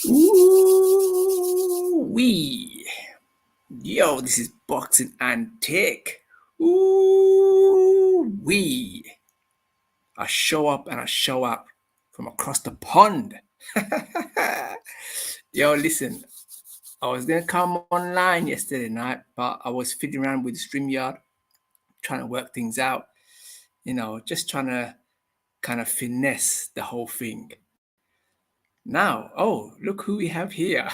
Ooh wee. Yo, this is Boxing Antique. Ooh wee. I show up and I show out from across the pond. Yo, listen, I was gonna come online yesterday night, but I was fiddling around with StreamYard, trying to work things out, just trying to kind of finesse the whole thing. Now, oh, look who we have here.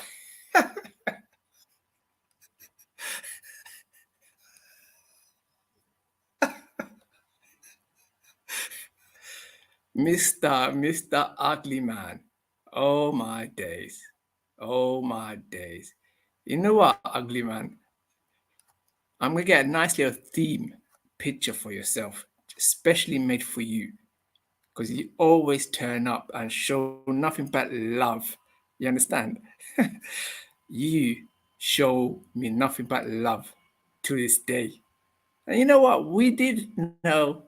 Mr. Ugly Man. Oh my days. Oh my days. You know what, Ugly Man? I'm gonna get a nice little theme picture for yourself, especially made for you. Because you always turn up and show nothing but love. You understand? You show me nothing but love to this day. And you know what? We did know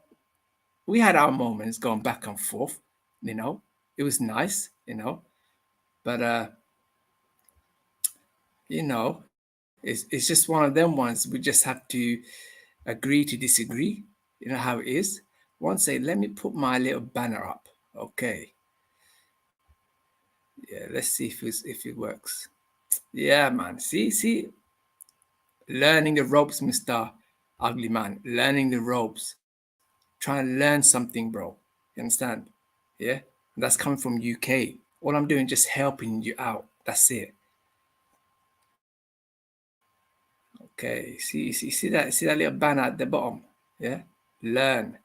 we had our moments going back and forth, It was nice, But you know, it's just one of them ones. We just have to agree to disagree. You know how it is. One say, let me put my little banner up. Okay. Yeah, let's see if it works. Yeah, man. See, learning the ropes, Mister Ugly Man. Learning the ropes. Trying to learn something, bro. You understand? Yeah, and that's coming from UK. All I'm doing just helping you out. That's it. Okay, see that little banner at the bottom? Yeah, learn.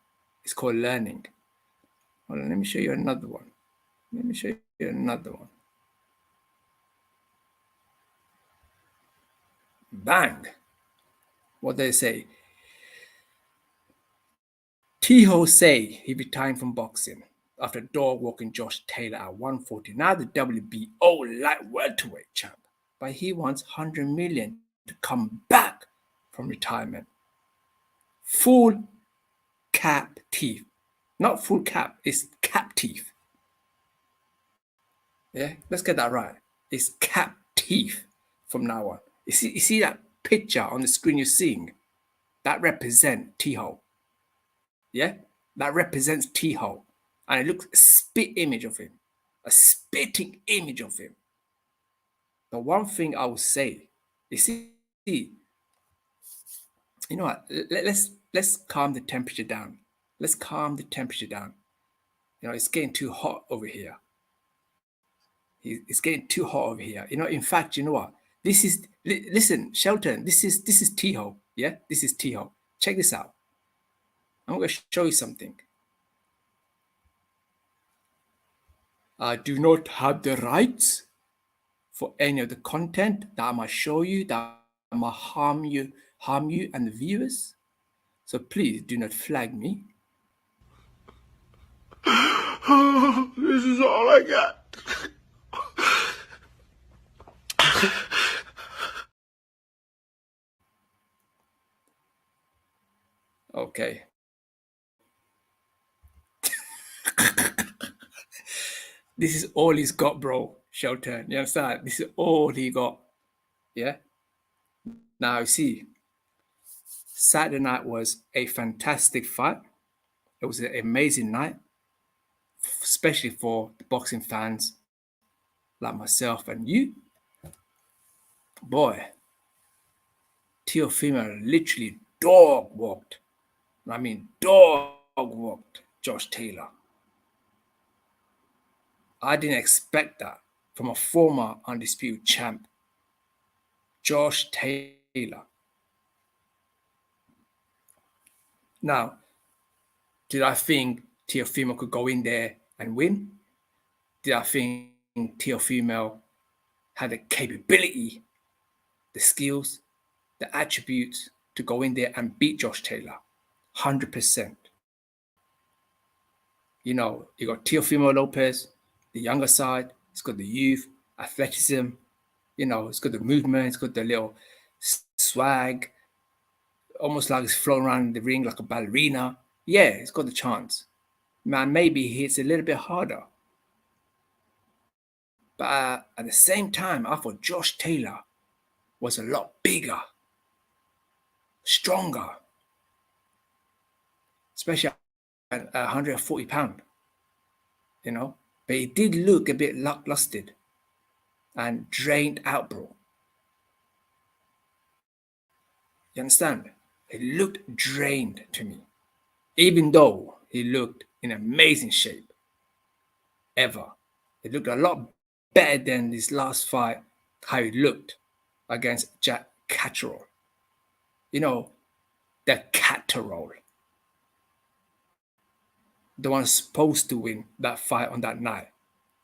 It's called learning. Hold on, let me show you another one. Let me show you another one. Bang! What they say? TEHOE say he retired from boxing after dog walking Josh Taylor at 140. Now the WBO light welterweight champ, but he wants 100 million to come back from retirement. Full cap teeth. Not full cap, it's cap teeth. Yeah, let's get that right. It's cap teeth from now on. You see that picture on the screen you're seeing? That represents TEHOE. Yeah? That represents TEHOE. And it looks a spit image of him. A spitting image of him. The one thing I will say, you see, you know what? Let's calm the temperature down. Let's calm the temperature down. It's getting too hot over here. It's getting too hot over here. In fact, you know what? Listen, Shelton. This is TEHOE. Yeah, this is TEHOE. Check this out. I'm going to show you something. I do not have the rights for any of the content that I might show you that might harm you and the viewers. So please do not flag me. This is all I got. Okay. This is all he's got, bro. Shelton. You understand? This is all he got. Yeah. Now, you see, Saturday night was a fantastic fight. It was an amazing night, especially for the boxing fans like myself and you. Boy, Teofimo literally dog walked. I mean, dog walked Josh Taylor. I didn't expect that from a former undisputed champ, Josh Taylor. Now, did I think Teofimo could go in there and win? Did I think Teofimo had the capability, the skills, the attributes to go in there and beat Josh Taylor? 100%. You got Teofimo Lopez, the younger side. It's got the youth, athleticism. It's got the movement. It's got the little swag, almost like it's floating around the ring like a ballerina. Yeah, it's got the chance. Man, maybe he hits a little bit harder. But at the same time, I thought Josh Taylor was a lot bigger, stronger, especially at 140 pounds, you know. But he did look a bit lackluster and drained out, bro. You understand? He looked drained to me, even though he looked in amazing shape ever. He looked a lot better than this last fight, how he looked against Jack Catterall. You know, the Catterall, the one supposed to win that fight on that night.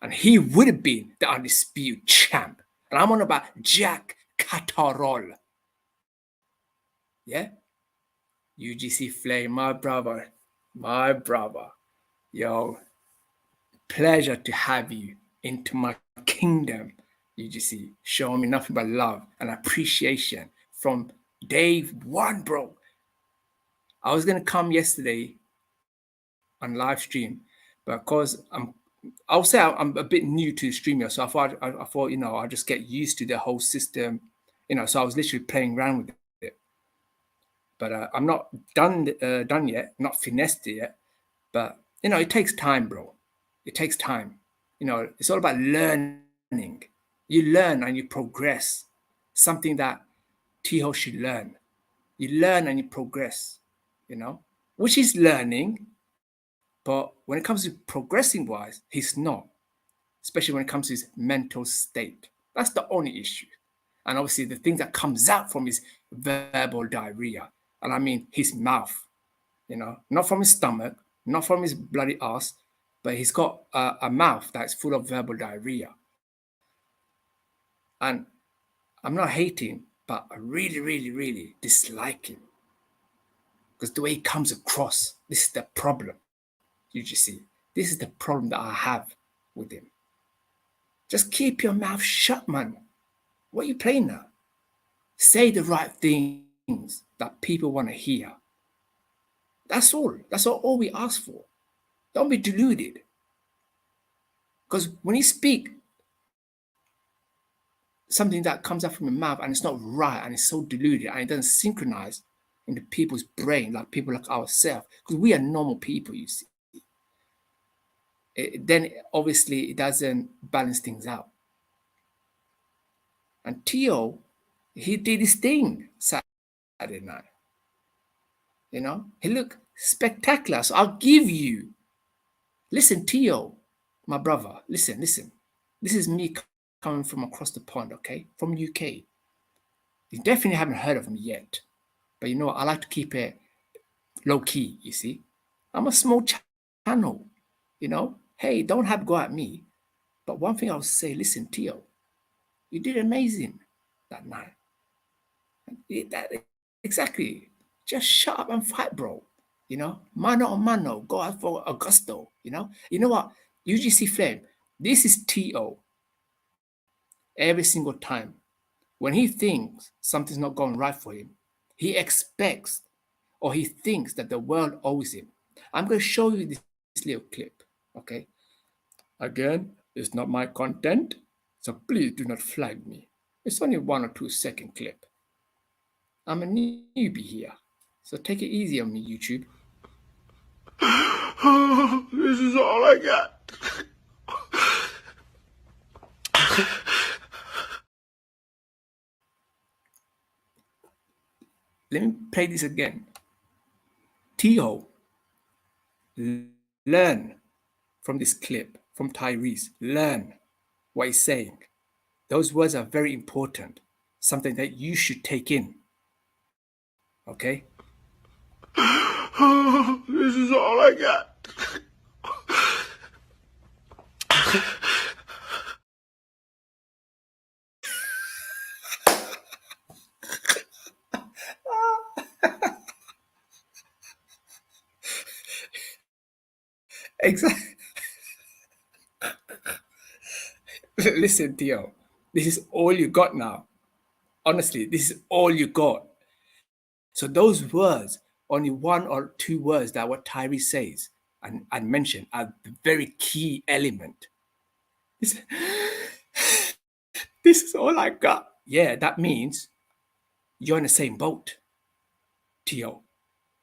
And he would have been the undisputed champ. And I'm on about Jack Catterall. Yeah? UGC Flame, my brother. Yo, pleasure to have you into my kingdom, UGC. Showing me nothing but love and appreciation from day one, bro. I was going to come yesterday on live stream, but because I'll say I'm a bit new to streaming, so I thought, I'll just get used to the whole system, so I was literally playing around with it. But I'm not done yet, not finessed it yet. But it takes time, bro. It takes time. It's all about learning. You learn and you progress. Something that TEHOE should learn. You learn and you progress. Which is learning. But when it comes to progressing wise, he's not. Especially when it comes to his mental state. That's the only issue. And obviously the thing that comes out from his verbal diarrhea. And I mean his mouth, not from his stomach, not from his bloody ass, but he's got a mouth that's full of verbal diarrhea. And I'm not hating, but I really, really, really dislike him. Because the way he comes across, this is the problem. You just see, this is the problem that I have with him. Just keep your mouth shut, man. What are you playing now? Say the right things that people want to hear. That's all. That's all we ask for. Don't be deluded. Because when you speak something that comes out from your mouth and it's not right and it's so deluded and it doesn't synchronize into people's brain, like people like ourselves, because we are normal people, you see. Then obviously it doesn't balance things out. And Teo, he did his thing Saturday night. He looked spectacular. So I'll give you. Listen, Teo, my brother, listen. This is me coming from across the pond, okay? From UK. You definitely haven't heard of him yet. But I like to keep it low key, you see. I'm a small channel, Hey, don't have to go at me. But one thing I'll say, listen, Teo, you did amazing that night. Exactly. Just shut up and fight, bro. Mano a mano, go out for Augusto. You know what? UGC Flame, this is TO. Every single time. When he thinks something's not going right for him, he expects or he thinks that the world owes him. I'm going to show you this little clip, okay? Again, it's not my content, so please do not flag me. It's only 1 or 2 second clip. I'm a newbie here, so take it easy on me, YouTube. This is all I got. Let me play this again. TEHOE, learn from this clip, from Tyrese. Learn what he's saying. Those words are very important, something that you should take in. Okay? This is all I got. Exactly. Listen, Theo, this is all you got now. Honestly, this is all you got. So those words, only 1 or 2 words that what Tyrese says and mentioned are the very key element. This is all I got. Yeah, that means you're in the same boat, Tio.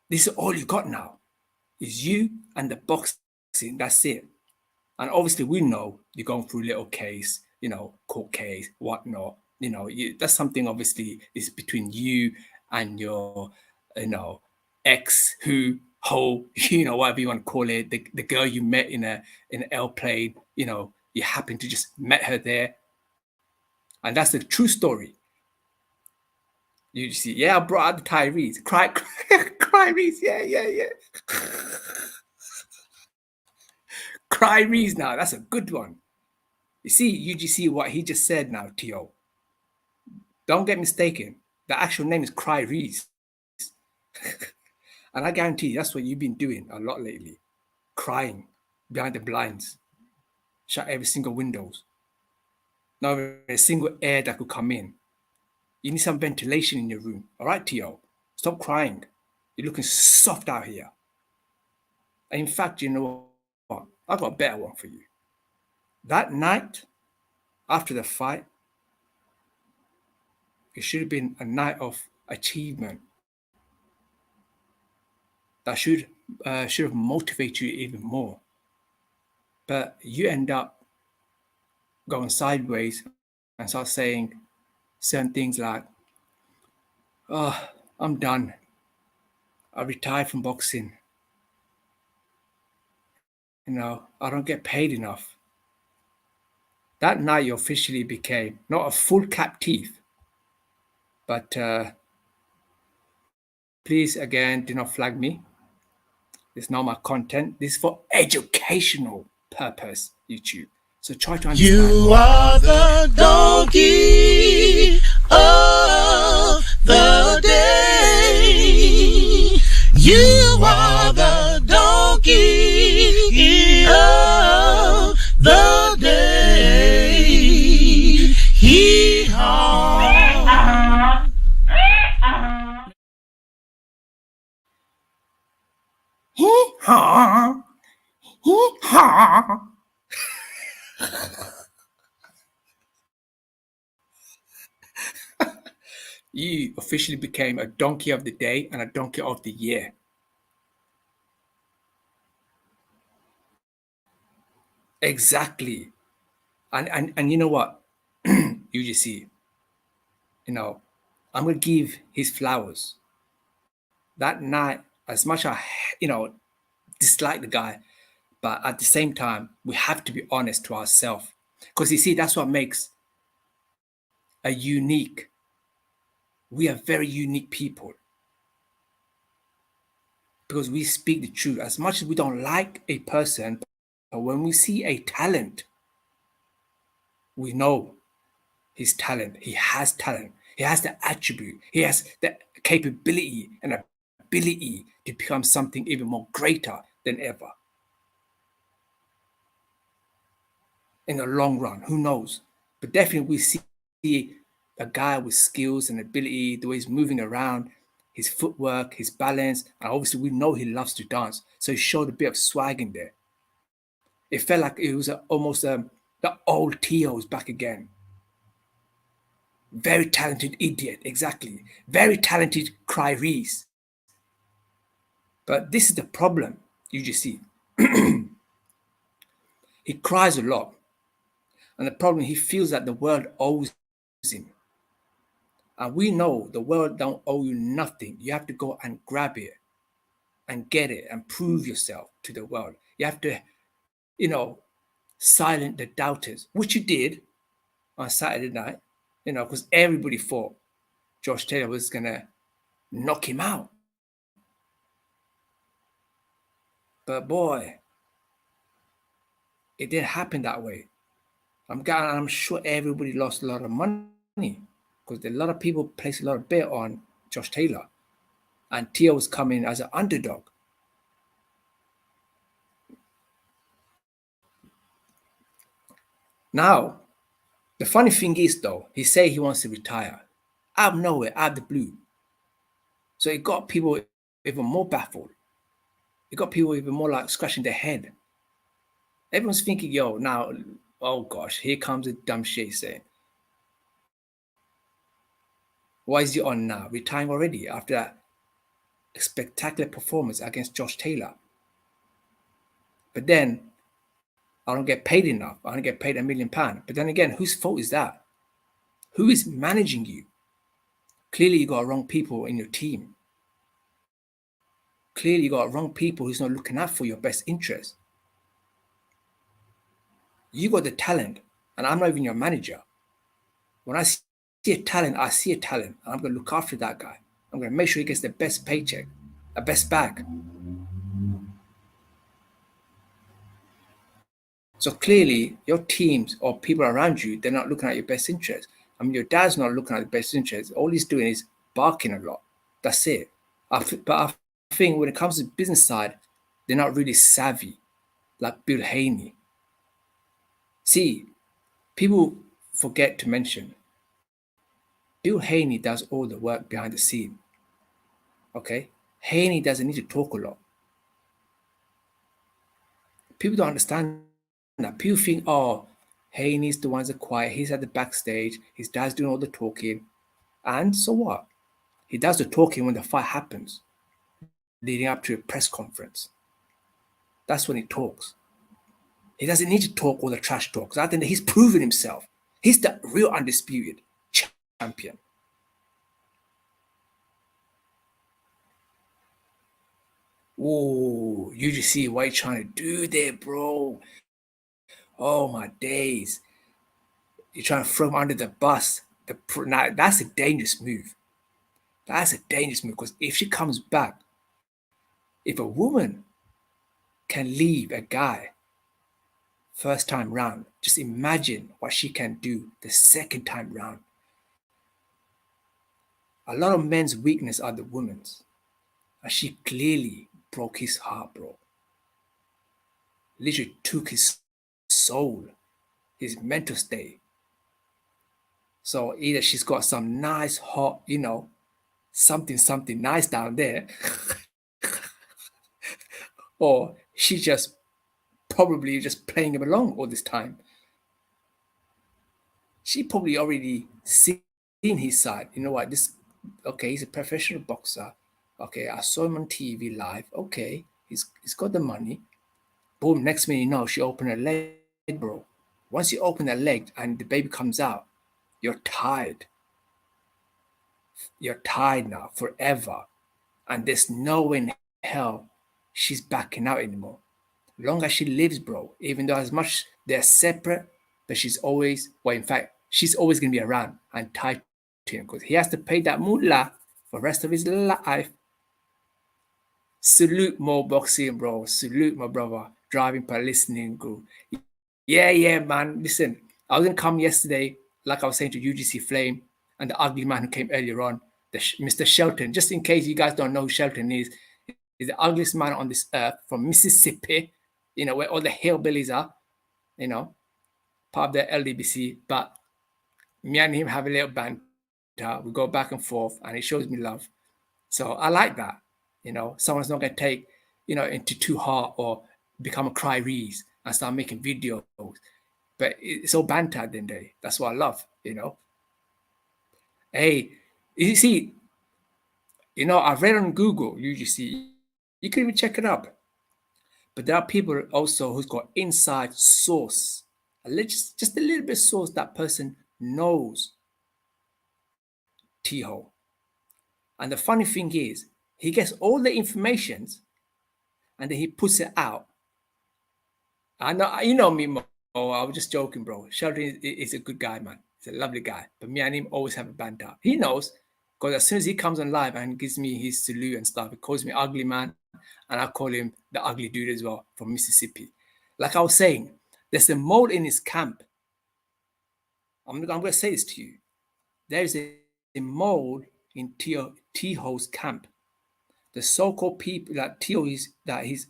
This is all you got now. Is you and the boxing. That's it. And obviously, we know you're going through little case, court case, whatnot. That's something obviously is between you and your, ex who ho, whatever you want to call it, the girl you met in an airplane. You happen to just met her there, and that's the true story. You see, yeah, I brought out the Tyrese, cry Reese, yeah. Cry Reese now, that's a good one. You see, UGC, what he just said now, Tio. Don't get mistaken. The actual name is Cry Reese. And I guarantee that's what you've been doing a lot lately. Crying behind the blinds. Shut every single windows. Not even a single air that could come in. You need some ventilation in your room. All right, Tio? Stop crying. You're looking soft out here. And in fact, you know what? I've got a better one for you. That night, after the fight, it should have been a night of achievement that should have motivated you even more. But you end up going sideways and start saying certain things like, "Oh, I'm done. I retired from boxing. I don't get paid enough." That night, you officially became not a full captive, but please again, do not flag me. It's not my content. This is for educational purpose, YouTube. So try to understand. You are the donkey of the day. You are the donkey of the day. Hee-haw. Hee-haw. Hee-haw. You officially became a donkey of the day and a donkey of the year. Exactly. And you know what? UGC, I'm gonna give his flowers. That night, as much I dislike the guy, but at the same time, we have to be honest to ourselves. Because you see, that's what makes a unique. We are very unique people. Because we speak the truth. As much as we don't like a person, but when we see a talent, we know his talent. He has talent. He has the attribute. He has the capability and ability to become something even more greater than ever. In the long run, who knows? But definitely we see a guy with skills and ability, the way he's moving around, his footwork, his balance, and obviously we know he loves to dance. So he showed a bit of swag in there. It felt like it was almost the old Teos back again. Very talented idiot, exactly. Very talented Cry Reese. But this is the problem, you just see. He cries a lot. And the problem, he feels that the world owes him. And we know the world don't owe you nothing. You have to go and grab it and get it and prove yourself to the world. You have to, silence the doubters, which you did on Saturday night, because everybody thought Josh Taylor was going to knock him out. But boy, it didn't happen that way. I'm sure everybody lost a lot of money because a lot of people placed a lot of bet on Josh Taylor, and Tia was coming as an underdog. Now, the funny thing is though, he say he wants to retire out of nowhere, out of the blue. So it got people even more baffled. It got people even more like scratching their head. Everyone's thinking, yo, now, oh gosh, here comes the dumb shit saying, Why is he on now? Retiring already after that spectacular performance against Josh Taylor. But then I don't get paid enough. I don't get paid £1 million. But then again, whose fault is that? Who is managing you? Clearly, you got wrong people in your team. Clearly, you got wrong people who's not looking out for your best interest. You got the talent, and I'm not even your manager. When I see a talent, I see a talent, and I'm going to look after that guy. I'm going to make sure he gets the best paycheck, the best bag. So clearly, your teams or people around you, they're not looking at your best interest. I mean, your dad's not looking at the best interest. All he's doing is barking a lot. That's it. But I think when it comes to the business side, they're not really savvy, like Bill Haney. See, people forget to mention Bill Haney does all the work behind the scene. Okay? Haney doesn't need to talk a lot. People don't understand that. People think, oh, Haney's the ones that are quiet. He's at the backstage. His dad's doing all the talking. And so what? He does the talking when the fight happens, leading up to a press conference. That's when he talks. He doesn't need to talk all the trash talk. Because I think that he's proven himself. He's the real undisputed champion. Oh, you just see what you're trying to do there, bro. Oh my days. You're trying to throw him under the bus. Now, that's a dangerous move. That's a dangerous move because if she comes back, if a woman can leave a guy first time round, just imagine what she can do the second time round. A lot of men's weakness are the women's. And she clearly broke his heart, bro. Literally took his soul, his mental state. So either she's got some nice, hot, something nice down there, or she just probably just playing him along all this time. She probably already seen his side. You know what? Okay, he's a professional boxer. Okay, I saw him on TV live. Okay, he's got the money. Boom, next minute you know, she opened her leg, bro. Once you open her leg and the baby comes out, you're tired. You're tired now, forever. And there's no way in hell she's backing out anymore. Long as she lives, bro, even though as much they're separate, but she's always, well, in fact, she's always going to be around and tied to him because he has to pay that moolah for the rest of his life. Salute more boxing, bro. Salute my brother. Driving per listening, group. Yeah, man. Listen, I was going to come yesterday, like I was saying to UGC Flame and the ugly man who came earlier on, Mr. Shelton. Just in case you guys don't know who Shelton is, he's the ugliest man on this earth from Mississippi, where all the hillbillies are, part of the LDBC. But me and him have a little banter. We go back and forth, and he shows me love. So I like that. Someone's not going to take, into too hard or become a cry reese and start making videos. But it's all banter at the end of the day. That's what I love, Hey, you see, I've read on Google, UGC, you can even check it up. But there are people also who's got inside source, just a little bit source that person knows TEHOE. And the funny thing is, he gets all the information and then he puts it out. I know, you know me, Mo. I was just joking, bro. Sheldon is a good guy, man. He's a lovely guy. But me and him always have a banter. He knows because as soon as he comes on live and gives me his salute and stuff, he calls me ugly man. And I call him the ugly dude as well from Mississippi. Like I was saying, there's a mole in his camp. I'm going to say this to you. There's a mole in TEHOE's camp. The so-called people that he's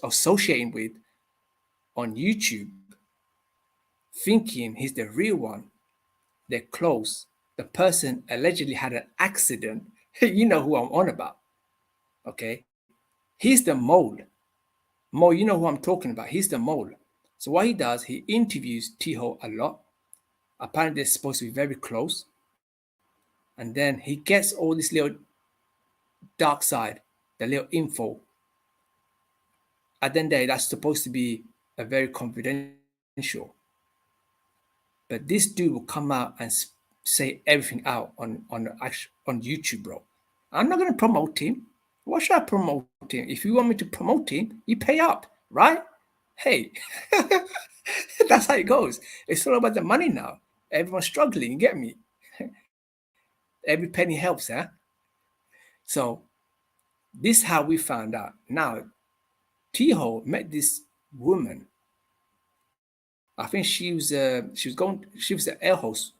associating with on YouTube, thinking he's the real one. They're close. The person allegedly had an accident. You know who I'm on about. Okay? He's the mole. Mo, you know who I'm talking about. He's the mole. So what he does, he interviews TEHOE a lot. Apparently they're supposed to be very close. And then he gets all this little dark side, the little info. At the end of the day, that's supposed to be a very confidential. But this dude will come out and say everything out on YouTube, bro. I'm not gonna promote him. Why should I promote him? If you want me to promote him, you pay up, right? Hey, that's how it goes. It's all about the money now. Everyone's struggling. You get me? Every penny helps, huh? So this is how we found out. Now, TEHOE met this woman. I think she was the air host,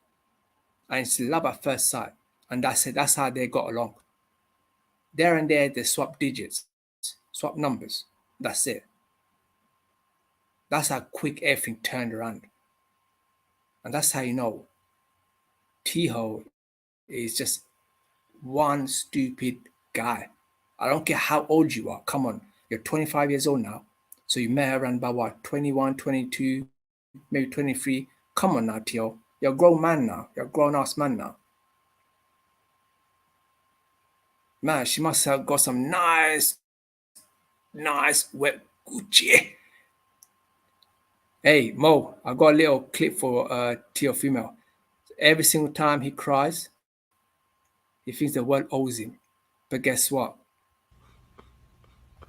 and it's love at first sight, and that's it. That's how they got along. There and there, they swap digits, swap numbers. That's it. That's how quick everything turned around, and that's how you know TEHOE is just one stupid guy. I don't care how old you are. Come on, you're 25 years old now, so you met around about what, 21, 22, maybe 23. Come on now, TEHOE. You're a grown man now. You're a grown-ass man now. Man, she must have got some nice wet Gucci. Hey, Mo, I got a little clip for Teofimo. Every single time he cries, he thinks the world owes him. But guess what?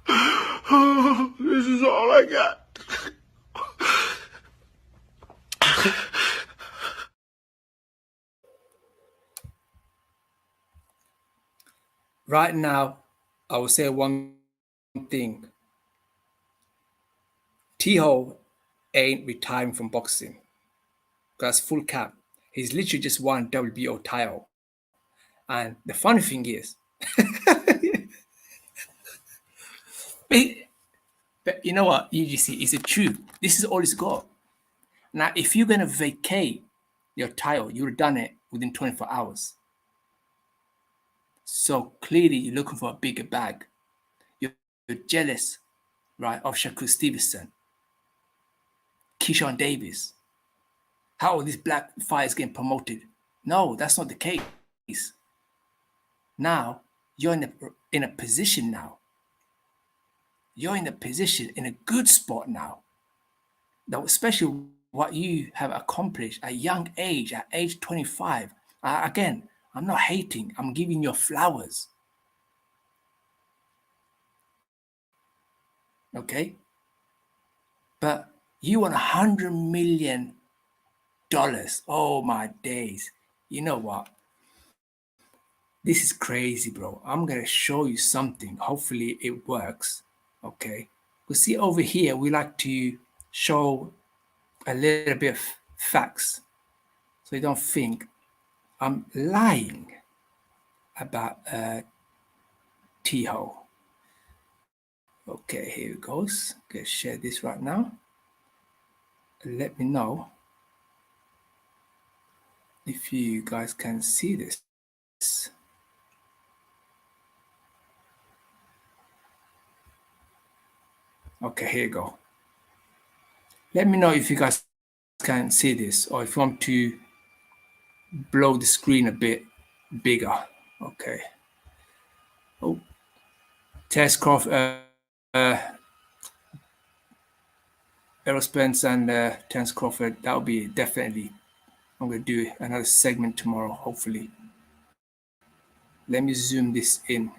This is all I got. Right now, I will say one thing. TEHOE ain't retiring from boxing. That's full cap. He's literally just won WBO title. And the funny thing is, but you know what, UGC, it's the truth. This is all it's got. Now, if you're going to vacate your title, you would have done it within 24 hours. So clearly, you're looking for a bigger bag. You're jealous, right, of Shakur Stevenson, Keyshawn Davis. How are these black fighters getting promoted? No, that's not the case. Now, you're in a position now. You're in a position, in a good spot now. That especially what you have accomplished at a young age, at age 25. Again, I'm not hating. I'm giving you flowers. Okay? But you want $100 million. Oh my days. You know what? This is crazy, bro. I'm going to show you something. Hopefully it works. Okay? You see over here, we like to show a little bit of facts. So you don't think I'm lying about TEHOE. Okay, here it goes. Let's share this right now. Let me know if you guys can see this. Okay, here you go. Let me know if you guys can see this, or if you want to blow the screen a bit bigger. Okay. Oh, Tess Crawford, Errol Spence and Terence Crawford. That'll be definitely. I'm gonna do another segment tomorrow, hopefully. Let me zoom this in.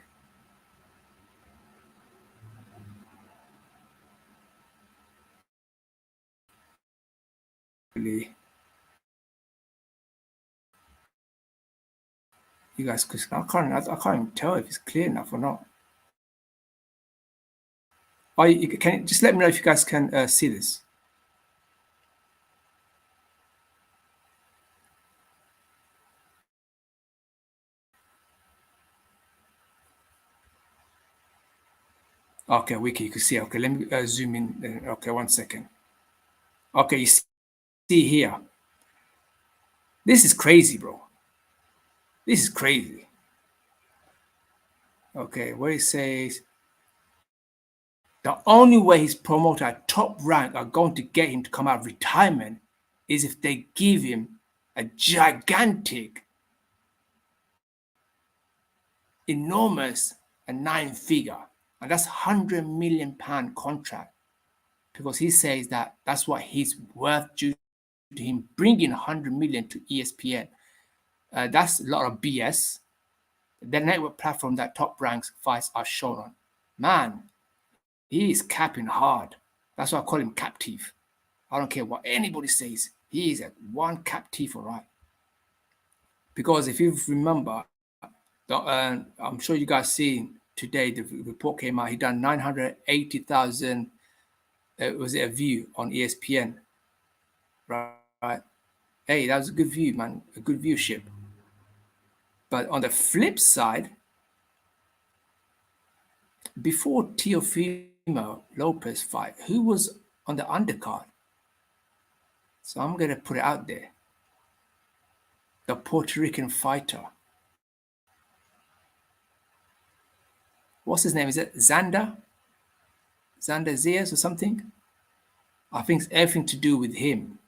You guys, because I can't even tell if it's clear enough or not. Or you can just let me know if you guys can see this. Okay, Wiki, you can see. Okay, let me zoom in. Okay, 1 second. Okay, you see here. This is crazy, bro. This is crazy. Okay, where it says the only way his promoter at top rank are going to get him to come out of retirement is if they give him a gigantic enormous a 9-figure, and that's £100 million contract, because he says that that's what he's worth due to him bringing 100 million to ESPN. That's a lot of BS. The network platform that Top Rank's fights are shown on. Man, he is capping hard. That's why I call him captive. I don't care what anybody says. He is a one captive, all right. Because if you remember, I'm sure you guys seen today the report came out. He done 980,000. Was it a view on ESPN? Right. Hey, that was a good view, man. A good viewership. But on the flip side, before Teofimo Lopez fight, who was on the undercard? So I'm gonna put it out there. The Puerto Rican fighter. What's his name? Is it Xander? Xander Zias or something? I think it's everything to do with him.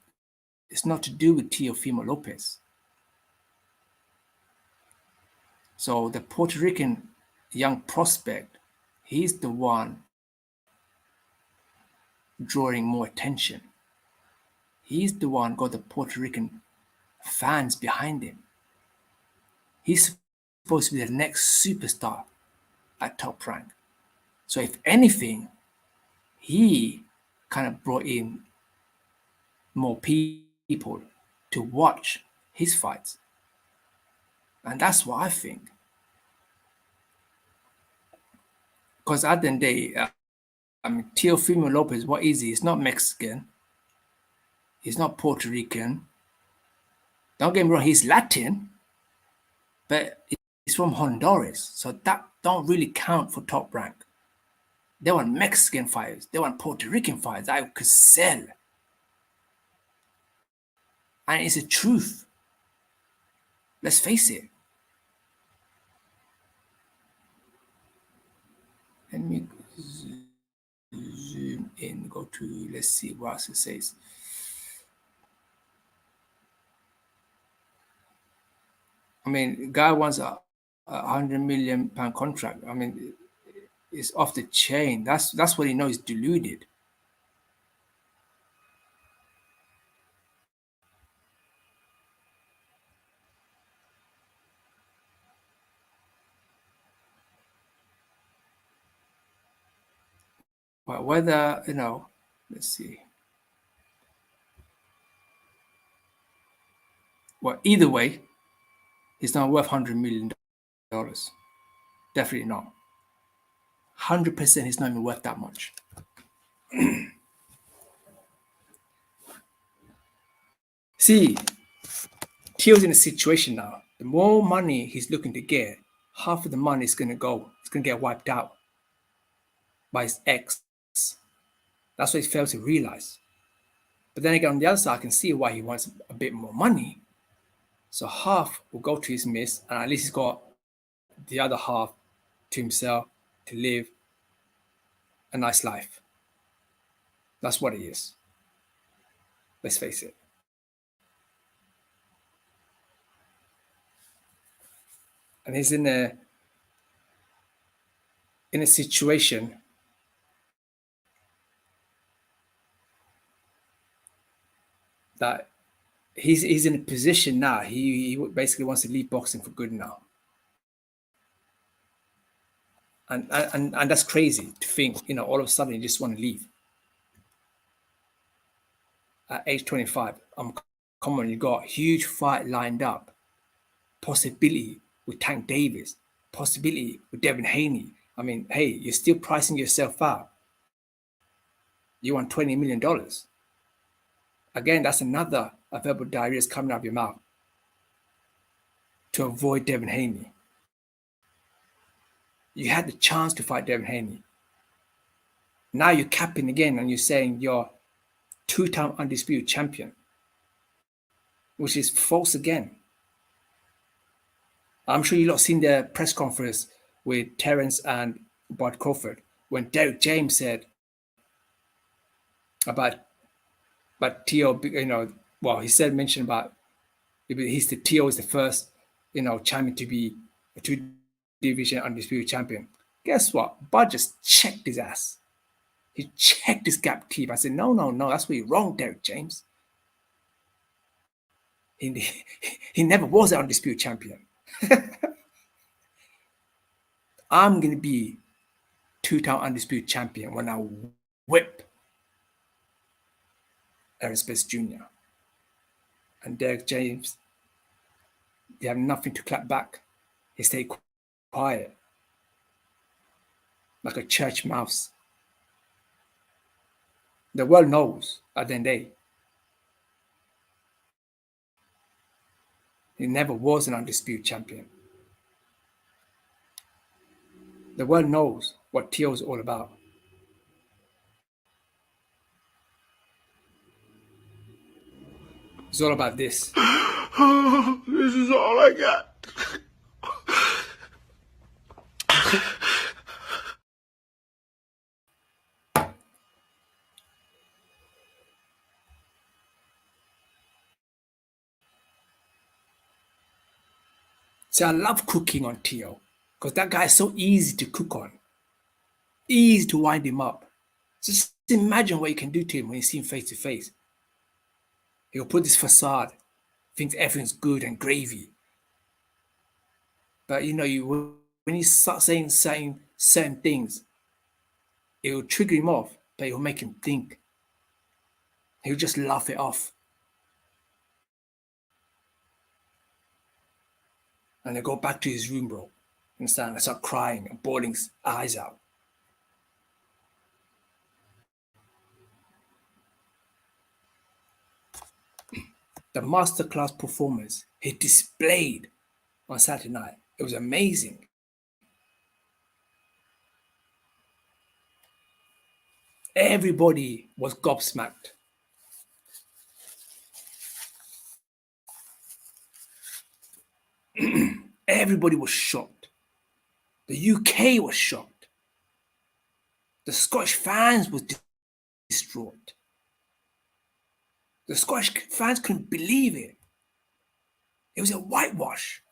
It's not to do with Teofimo Lopez. So the Puerto Rican young prospect, he's the one drawing more attention. He's the one got the Puerto Rican fans behind him. He's supposed to be the next superstar at Top Rank. So if anything, he kind of brought in more people to watch his fights. And that's what I think. Because at the end of the day, Teofimo Lopez, what is he? He's not Mexican. He's not Puerto Rican. Don't get me wrong, he's Latin, but he's from Honduras. So that don't really count for Top Rank. They want Mexican fighters. They want Puerto Rican fighters that could sell. And it's the truth. Let's face it. Let me zoom in, go to, let's see what else it says. I mean, guy wants a £100 million contract. I mean, it's off the chain. That's what he knows. Deluded. But whether, let's see. Well, either way, he's not worth $100 million. Definitely not. 100% he's not even worth that much. See, Teo's in a situation now. The more money he's looking to get, half of the money is going to go. It's going to get wiped out by his ex. That's what he fails to realize. But then again, on the other side, I can see why he wants a bit more money. So half will go to his miss, and at least he's got the other half to himself to live a nice life. That's what it is. Let's face it. And he's in a situation that he's in a position now. He basically wants to leave boxing for good now. And that's crazy to think, all of a sudden you just want to leave. At age 25, come on, you got a huge fight lined up. Possibility with Tank Davis. Possibility with Devin Haney. I mean, hey, you're still pricing yourself out. You want $20 million. Again, that's another verbal diarrhea is coming out of your mouth to avoid Devin Haney. You had the chance to fight Devin Haney. Now you're capping again and you're saying you're two-time undisputed champion, which is false again. I'm sure you lot seen the press conference with Terence and Bud Crawford when Derek James said about Teo, he mentioned about Teo is the first, champion to be a two division undisputed champion. Guess what? Bud just checked his ass. He checked his gap teeth. I said, no, that's where you're wrong, Derek James. He never was an undisputed champion. I'm going to be two-time undisputed champion when I whip Aaron Spence Jr. And Derek James, they have nothing to clap back. He stayed quiet, like a church mouse. The world knows at the end of the day, he never was an undisputed champion. The world knows what TEHOE is all about. It's all about this. This is all I got. See, I love cooking on TEHOE because that guy is so easy to cook on. Easy to wind him up. Just imagine what you can do to him when you see him face to face. He'll put this facade, thinks everything's good and gravy. But when you start saying certain things, it will trigger him off, but it will make him think. He'll just laugh it off. And then go back to his room, bro. Understand? And start crying and bawling his eyes out. The masterclass performance he displayed on Saturday night, it was amazing. Everybody was gobsmacked. Everybody was shocked. The UK was shocked. The Scottish fans were distraught. The Scottish fans couldn't believe it. It was a whitewash.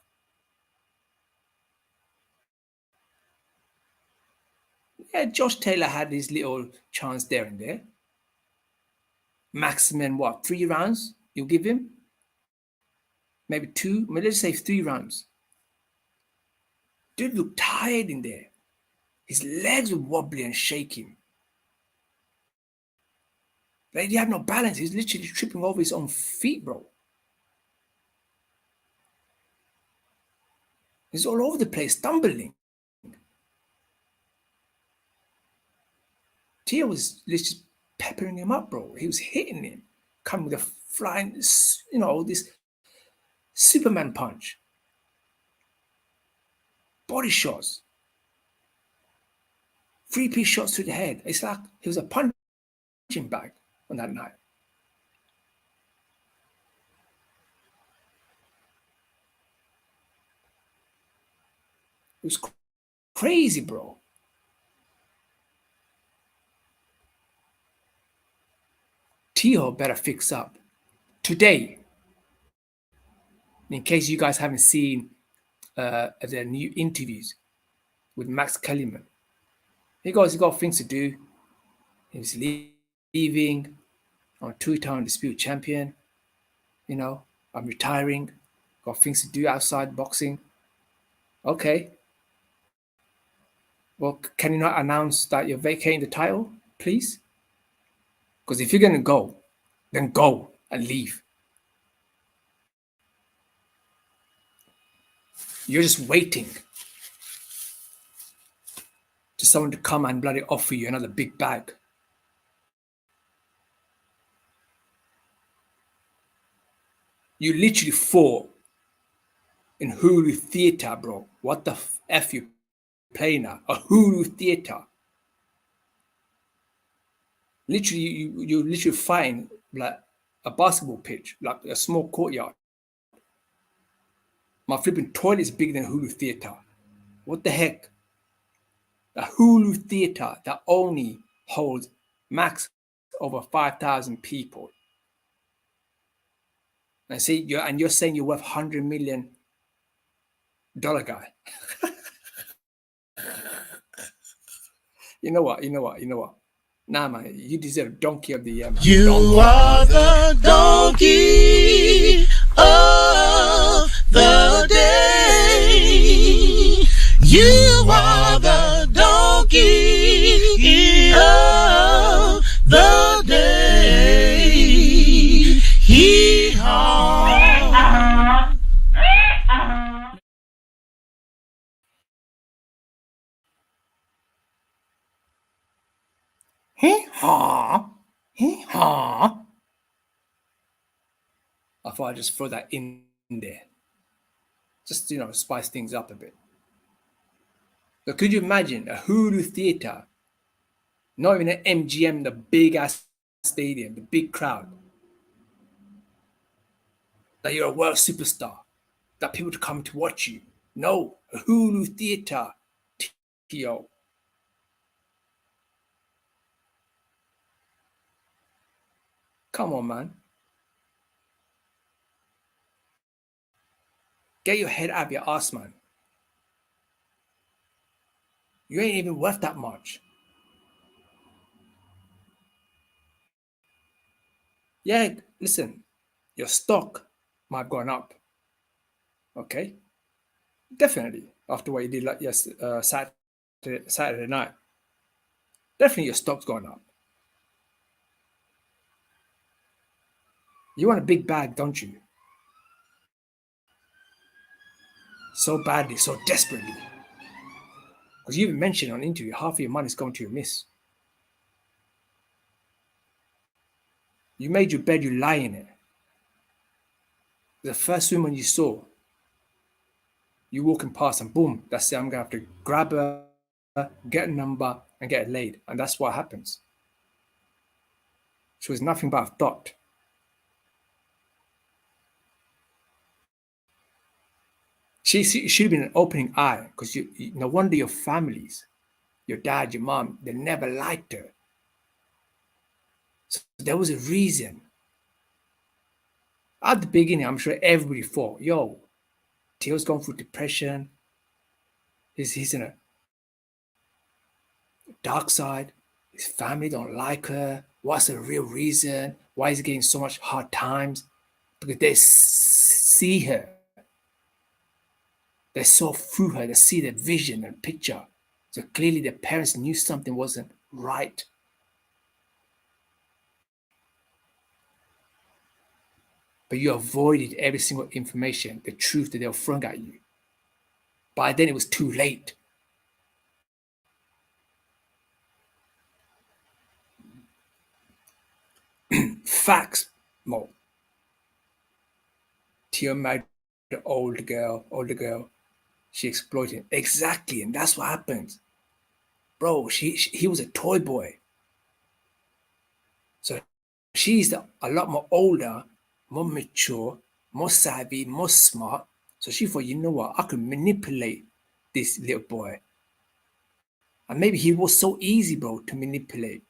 Yeah, Josh Taylor had his little chance there and there. Maximum, 3 rounds you'll give him? Maybe 2, let's say 3 rounds. Dude looked tired in there. His legs were wobbly and shaking. Like he had no balance. He's literally tripping over his own feet, bro. He's all over the place, stumbling. TEHOE was literally peppering him up, bro. He was hitting him, coming with a flying, this Superman punch. Body shots. 3-piece shots to the head. It's like he was a punching bag on that night. It was crazy, bro. TEHOE better fix up. Today, in case you guys haven't seen the new interviews with Max Kellerman, he got things to do. He's leaving. I'm a 2-time undisputed champion. I'm retiring. Got things to do outside boxing. Okay. Well, can you not announce that you're vacating the title, please? Because if you're going to go, then go and leave. You're just waiting to someone to come and bloody offer you another big bag. You literally fought in Hulu Theatre, bro. What the F you playing at? A Hulu Theatre. Literally, you're literally fighting like a basketball pitch, like a small courtyard. My flipping toilet is bigger than Hulu Theatre. What the heck? A Hulu Theatre that only holds max over 5,000 people. And you're saying you're worth $100 million guy. You know what? Nah, man, you deserve Donkey of the Year, man. You Donkey. are the donkey of the day. You are the donkey of the day. Hee-haw. Hee-haw. Hee-haw. I thought I'd just throw that in there. Just, spice things up a bit. So could you imagine a Hulu theater, not even an MGM, the big ass stadium, the big crowd, that you're a world superstar, that people to come to watch you. No, a Hulu theater, T.O. Come on, man. Get your head out of your ass, man. You ain't even worth that much. Yeah, listen, your stock might have gone up. Okay? Definitely. After what you did like Saturday night. Definitely your stock's gone up. You want a big bag, don't you? So badly, so desperately. Because you even mentioned on interview, half of your money's going to your miss. You made your bed, you lie in it. The first woman you saw, you walking past and boom, that's it, I'm going to have to grab her, get a number, and get it laid. And that's what happens. She was nothing but a thought. She should have been an opening eye because no wonder your families, your dad, your mom, they never liked her. So there was a reason. At the beginning, I'm sure everybody thought, yo, Teo's going through depression. He's in a dark side. His family don't like her. What's the real reason? Why is he getting so much hard times? Because they see her. They saw through her. They see the vision and picture. So clearly the parents knew something wasn't right. But you avoided every single information, the truth that they were throwing at you. By then it was too late. Facts, Mo. Teo married the older girl. She exploited him. Exactly, and that's what happens. Bro, he was a toy boy. So she's a lot more older, more mature, more savvy, more smart. So she thought, you know what, I could manipulate this little boy. And maybe he was so easy, bro, to manipulate.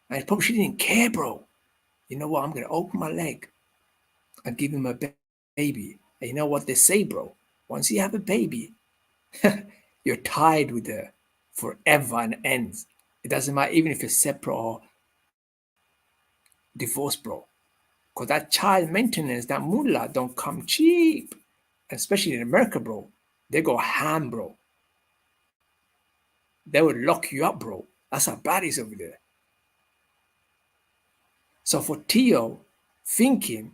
And probably she didn't care, bro. You know what, I'm going to open my leg and give him a baby. And you know what they say, bro? Once you have a baby, you're tied with her forever and ends. It doesn't matter even if you're separate or divorced, bro. Because that child maintenance, that moolah don't come cheap. Especially in America, bro. They go ham, bro. They would lock you up, bro. That's how bad it is over there. So for Teo thinking,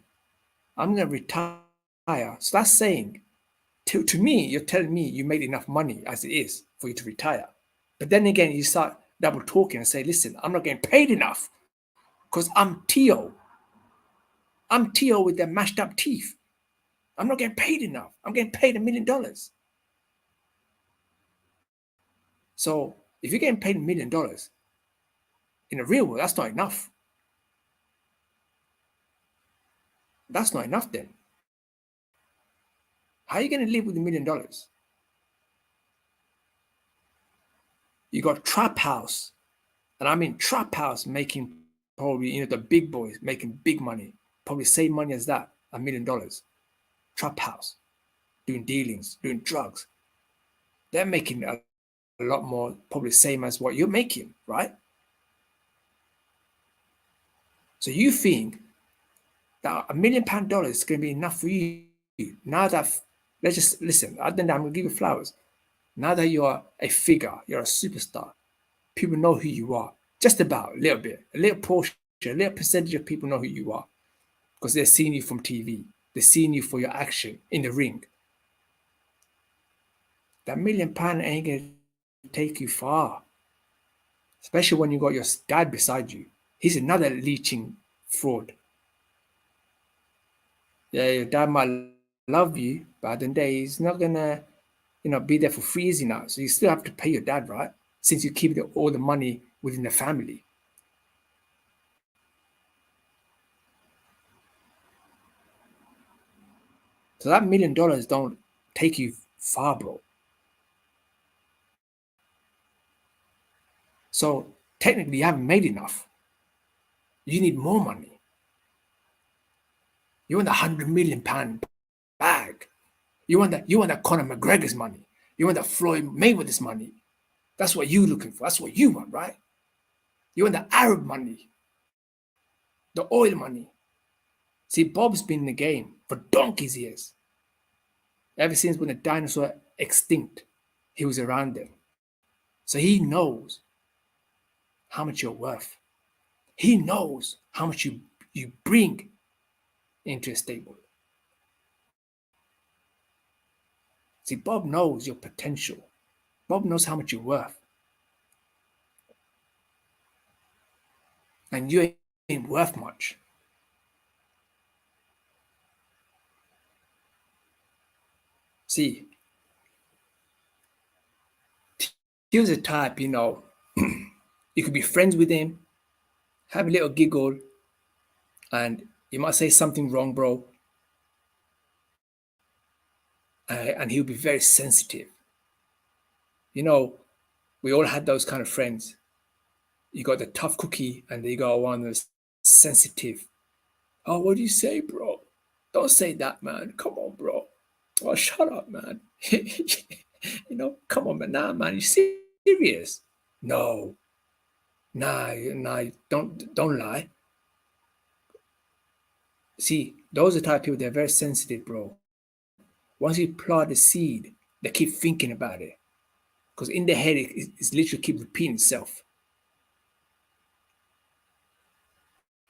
I'm going to retire. So that's saying, to me, you're telling me you made enough money as it is for you to retire. But then again, you start double talking and say, listen, I'm not getting paid enough because I'm Teo. I'm Teo with the mashed up teeth. I'm not getting paid enough. I'm getting paid $1 million. So if you're getting paid $1 million in the real world, that's not enough. That's not enough then. How are you going to live with $1 million? You got Trap House, and I mean Trap House making probably, the big boys making big money, probably same money as that, $1 million. Trap House, doing dealings, doing drugs. They're making a lot more, probably same as what you're making, right? So you think that $1 million is going to be enough for you now that, let's just listen, other than that, I'm going to give you flowers. Now that you're a figure, you're a superstar, people know who you are. Just about a little bit, a little portion, a little percentage of people know who you are because they're seeing you from TV. They're seeing you for your action in the ring. That £1 million ain't going to take you far, especially when you got your dad beside you. He's another leeching fraud. Yeah, your dad might love you, but at the end of the day, he's not gonna, be there for free easy now. So you still have to pay your dad, right? Since you keep all the money within the family. So that $1 million don't take you far, bro. So technically, you haven't made enough. You need more money. You want the £100 million bag. You want that Conor McGregor's money. You want that Floyd Mayweather's money. That's what you're looking for. That's what you want, right? You want the Arab money, the oil money. See, Bob's been in the game for donkey's years. Ever since when the dinosaur extinct, he was around them. So he knows how much you're worth. He knows how much you bring into a stable. See, Bob knows your potential. Bob knows how much you're worth. And you ain't worth much. See, he was a type, you could be friends with him, have a little giggle, and you might say something wrong, bro. And he'll be very sensitive. We all had those kind of friends. You got the tough cookie, and you got one that's sensitive. Oh, what do you say, bro? Don't say that, man. Come on, bro. Oh, shut up, man. Come on, man. Nah, man, you serious? No. Nah, don't lie. See, those are the type of people, they're very sensitive, bro. Once you plant the seed, they keep thinking about it. Because in their head, it's literally keep repeating itself.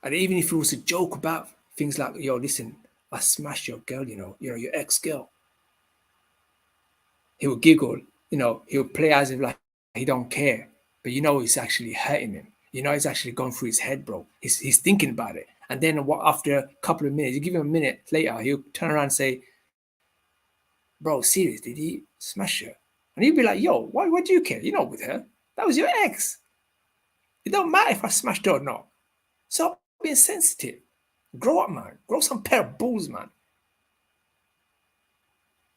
And even if it was a joke about things like, yo, listen, I smashed your girl, your ex-girl. He would giggle, he would play as if like he don't care. But it's actually hurting him. It's actually gone through his head, bro. He's thinking about it. And then after a couple of minutes, you give him a minute later, he'll turn around and say, bro, serious, did he smash her? And he'd be like, yo, why do you care? You're not with her. That was your ex. It don't matter if I smashed her or not. Stop being sensitive. Grow up, man. Grow some pair of balls, man.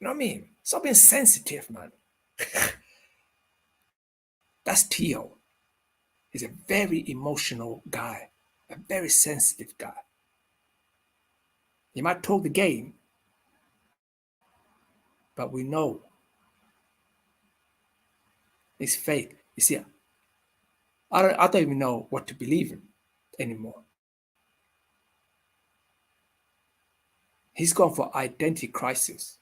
You know what I mean? Stop being sensitive, man. That's Teo. He's a very emotional guy, a very sensitive guy. He might talk the game, but we know it's fake. You see, I don't even know what to believe in anymore. He's gone for identity crisis.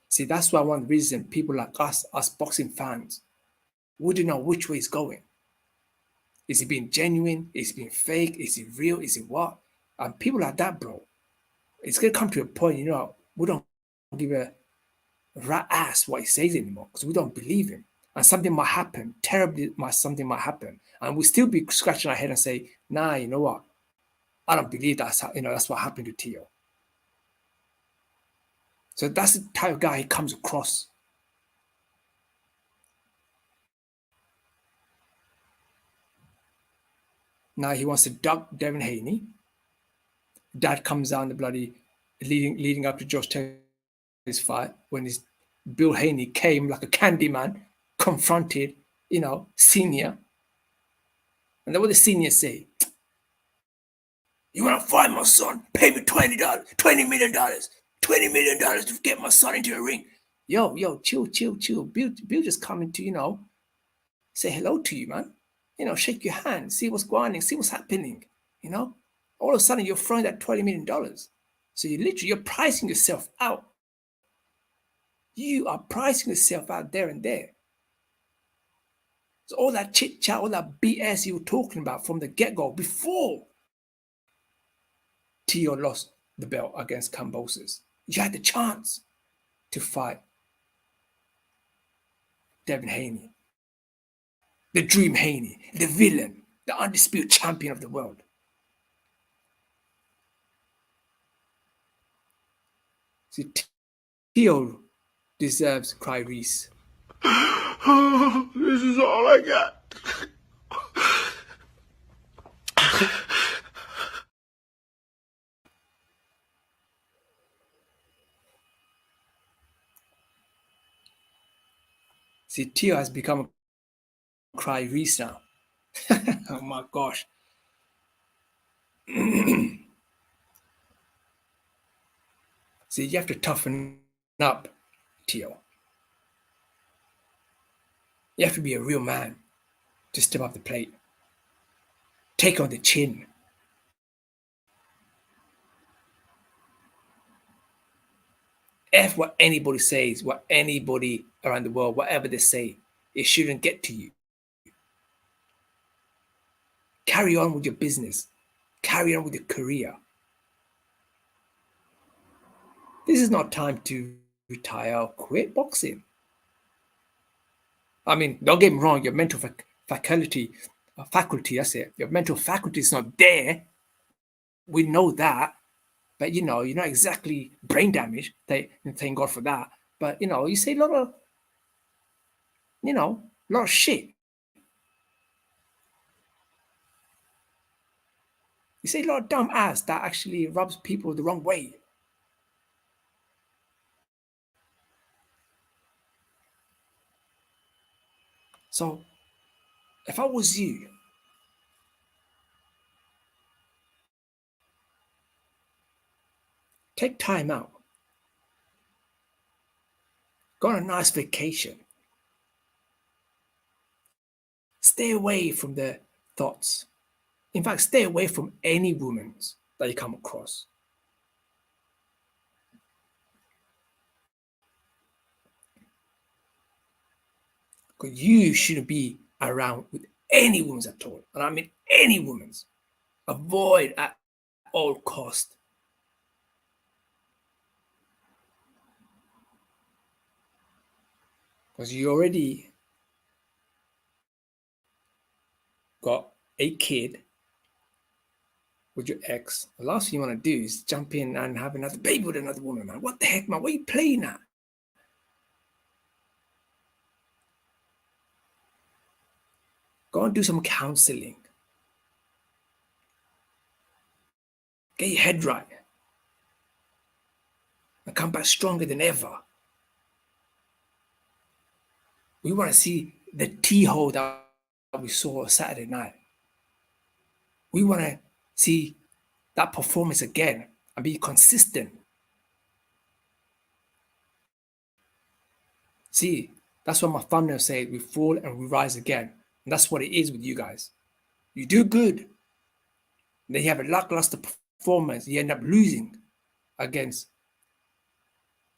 See, that's why one reason people like us boxing fans, wouldn't know which way he's going. Is he being genuine? Is he being fake? Is he real? Is he what? And people like that, bro, it's going to come to a point, we don't give a rat ass what he says anymore because we don't believe him. And something might happen, something might happen. And we'll still be scratching our head and say, nah, you know what? I don't believe that's what happened to Teo. So that's the type of guy he comes across. Now he wants to duck Devin Haney. Dad comes down the bloody leading up to Josh Taylor's fight when Bill Haney came like a candy man, confronted, senior. And then what the senior say? You want to fight my son? Pay me $20 million to get my son into a ring. Yo, chill. Bill just coming to, say hello to you, man. Shake your hand, see what's going on, see what's happening. You know, all of a sudden you're throwing that $20 million. So you're pricing yourself out. You are pricing yourself out there and there. So all that chit chat, all that BS you were talking about from the get go before Teo lost the belt against Kambosos, you had the chance to fight Devin Haney, the Dream Haney, the villain, the undisputed champion of the world. See, Teo deserves Cry Reese. Oh, this is all I got. See, Teo has become a Cry Reese now. Oh my gosh. See, you have to toughen up, Teo. You have to be a real man to step up the plate. Take on the chin. F what anybody says, what anybody around the world, whatever they say, it shouldn't get to you. Carry on with your business. Carry on with your career. This is not time to retire or quit boxing. I mean, don't get me wrong, your mental faculty, your mental faculty is not there. We know that. But you're not exactly brain damaged. Thank God for that. But you say a lot of shit. You say a lot of dumb ass that actually rubs people the wrong way. So, if I was you, take time out. Go on a nice vacation. Stay away from the thoughts. In fact, stay away from any woman that you come across. Because you shouldn't be around with any women at all. And I mean any women. Avoid at all cost. Because you already got a kid with your ex. The last thing you want to do is jump in and have another baby with another woman, man. What the heck, man? What are you playing at? Go and do some counseling. Get your head right. And come back stronger than ever. We want to see the TEHOE that we saw Saturday night. We want to see that performance again and be consistent. See, that's what my thumbnail said. We fall and we rise again. And that's what it is with you guys. You do good. Then you have a lackluster performance. You end up losing against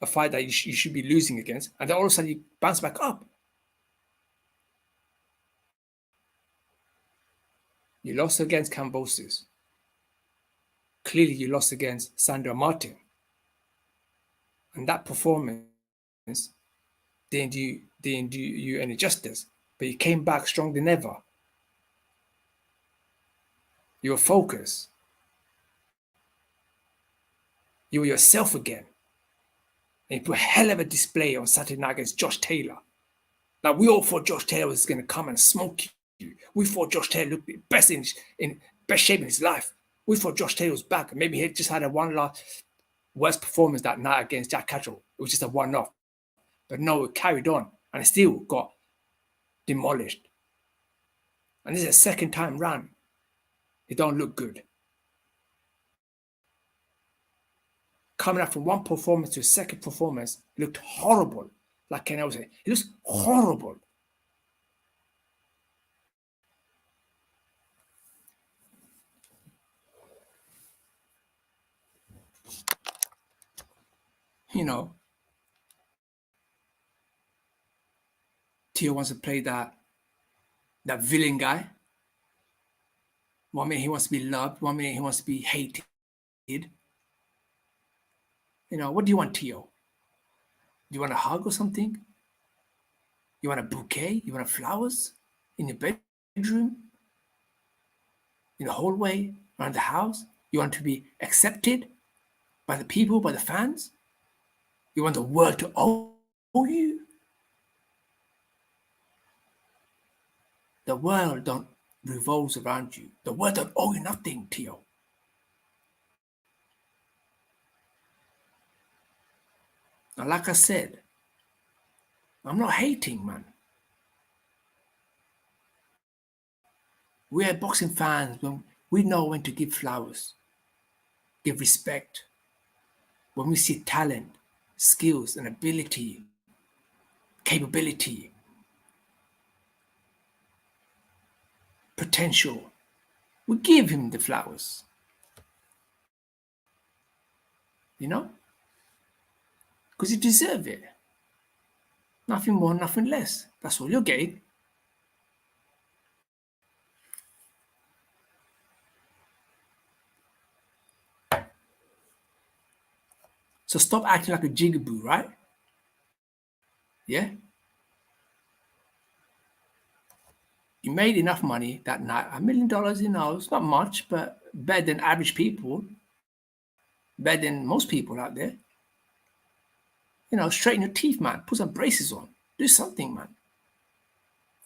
a fight that you should be losing against. And then all of a sudden you bounce back up. You lost against Kambosos. Clearly you lost against Sandra Martin. And that performance didn't do you any justice. But you came back stronger than ever. You were focused. You were yourself again. And you put a hell of a display on Saturday night against Josh Taylor. Now, we all thought Josh Taylor was going to come and smoke you. We thought Josh Taylor looked best in best shape in his life. We thought Josh Taylor was back. And maybe he just had a one last worst performance that night against Jack Catterall. It was just a one-off. But no, it carried on. And it still got demolished. And this is a second time round. It don't look good. Coming up from one performance to a second performance, it looked horrible. Like Ken was saying, it looks horrible. You know, Teo wants to play that villain guy. 1 minute he wants to be loved, 1 minute he wants to be hated. You know, what do you want, Teo? Do you want a hug or something? You want a bouquet? You want flowers in your bedroom? In the hallway? Around the house? You want to be accepted by the people, by the fans? You want the world to owe you? The world don't revolves around you. The world don't owe you nothing, Teo. And like I said, I'm not hating, man. We are boxing fans when we know when to give flowers, give respect. When we see talent, skills, and ability, capability, potential, we give him the flowers. You know? Because you deserve it. Nothing more, nothing less. That's all you're getting. So stop acting like a jigaboo, right? Yeah? You made enough money that night. $1 million, you know, it's not much, but better than average people, better than most people out there. You know, straighten your teeth, man. Put some braces on. Do something, man.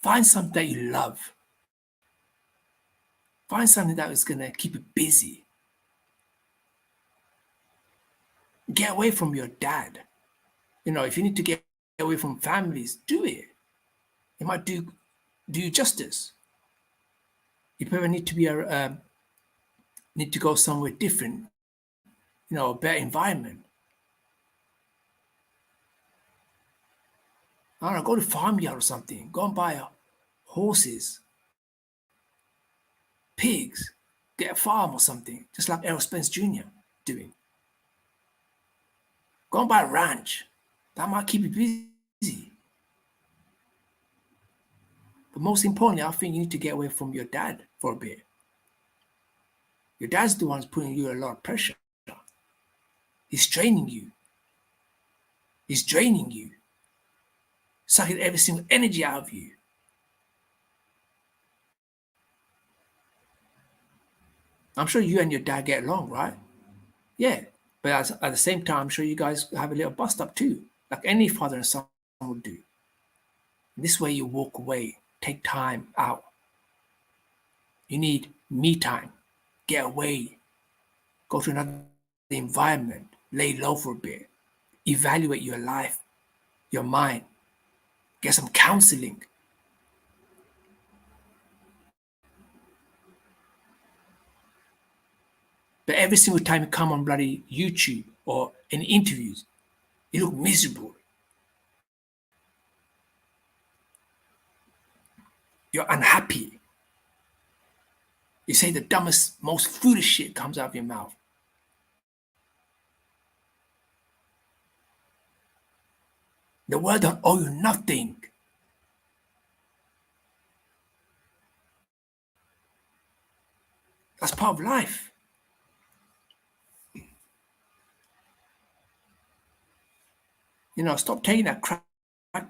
Find something that you love. Find something that is going to keep you busy. Get away from your dad. You know, if you need to get away from families, do it. It might do you justice. You probably need to need to go somewhere different. You know, a better environment. I don't know, go to farmyard or something. Go and buy horses, pigs, get a farm or something, just like Errol Spence Jr. doing. Go and buy a ranch. That might keep you busy. But most importantly, I think you need to get away from your dad for a bit. Your dad's the one who's putting you a lot of pressure. He's training you. He's draining you. Sucking every single energy out of you. I'm sure you and your dad get along, right? Yeah. But at the same time, I'm sure you guys have a little bust up too, like any father and son would do. This way you walk away, take time out. You need me time. Get away. Go to another environment. Lay low for a bit. Evaluate your life, your mind. Get some counseling. But every single time you come on bloody YouTube or in interviews, you look miserable. You're unhappy. You say the dumbest, most foolish shit comes out of your mouth. The world don't owe you nothing. That's part of life. You know, stop taking that crack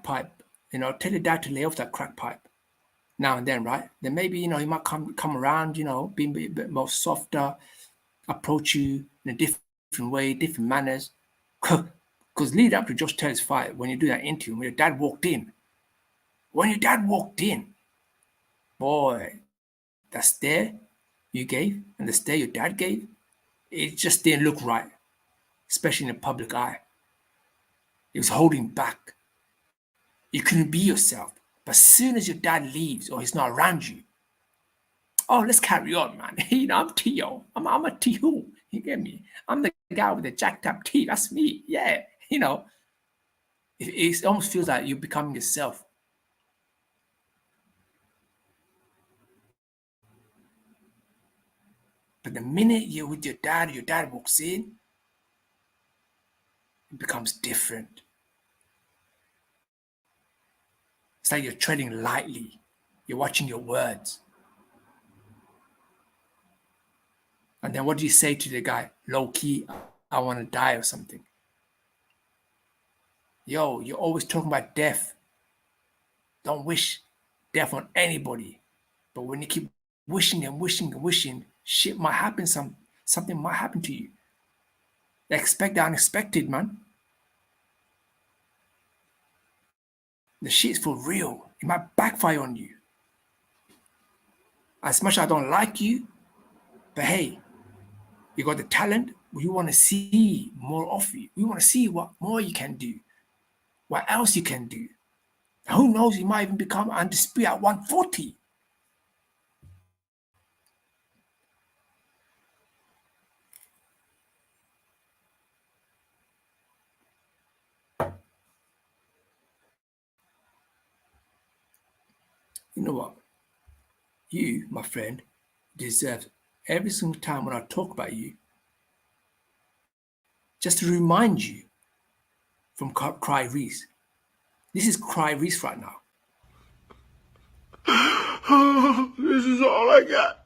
pipe. You know, tell your dad to lay off that crack pipe now and then, right? Then maybe, you know, he might come around, you know, be a bit more softer, approach you in a different way, different manners. Because lead up to Josh Taylor's fight, when you do that interview, when your dad walked in, boy, that stare you gave and the stare your dad gave, it just didn't look right, especially in the public eye. He was holding back. You couldn't be yourself. But as soon as your dad leaves or he's not around you, oh, let's carry on, man. You know, I'm Teo. I'm a TEHOE. You get me? I'm the guy with the jacked up teeth. That's me. Yeah. You know, It almost feels like you're becoming yourself. But the minute you're with your dad walks in, it becomes different. It's like you're treading lightly. You're watching your words. And then what do you say to the guy? Low key, I want to die or something. Yo, you're always talking about death. Don't wish death on anybody. But when you keep wishing and wishing and wishing, shit might happen. Something might happen to you. Expect the unexpected, man. The shit's for real. It might backfire on you. As much as I don't like you, but hey, you got the talent. We want to see more of you. We want to see what more you can do, what else you can do. Who knows, you might even become undisputed at 140. You know what? You, my friend, deserve every single time when I talk about you, just to remind you from Cry Reese. This is Cry Reese right now. This is all I got.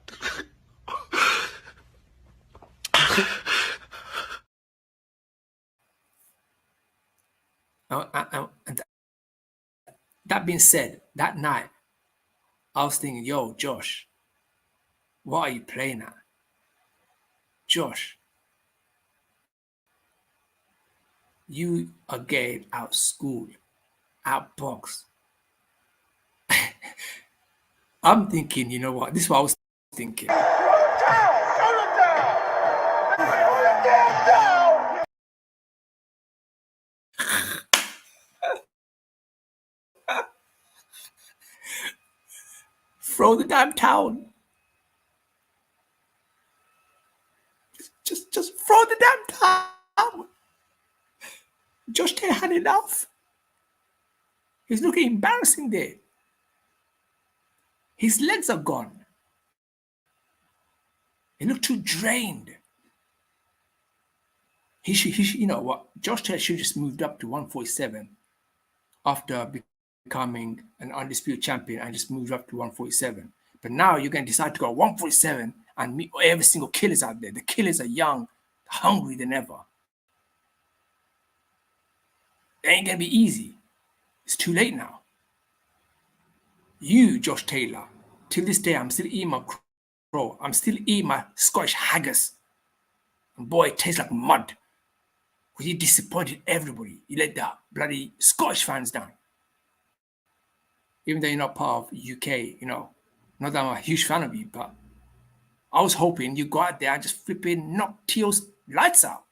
And that being said, that night, I was thinking, yo, Josh, what are you playing at? Josh, you are getting out schooled, outboxed. I'm thinking, you know what? This is what I was thinking. Throw the damn towel. Just throw the damn towel. Josh Taylor had enough. He's looking embarrassing there. His legs are gone. He looked too drained. He should, you know what? Josh Taylor should just moved up to 147 after becoming an undisputed champion and just moved up to 147. But now you're going to decide to go 147 and meet every single killers out there. The killers are young, hungry than ever. It ain't going to be easy. It's too late now. You, Josh Taylor, till this day, I'm still eating my crow. I'm still eating my Scottish haggis. And boy, it tastes like mud. Because you disappointed everybody. You let the bloody Scottish fans down. Even though you're not part of UK, you know, not that I'm a huge fan of you, but I was hoping you go out there and just flipping knock Teo's lights out.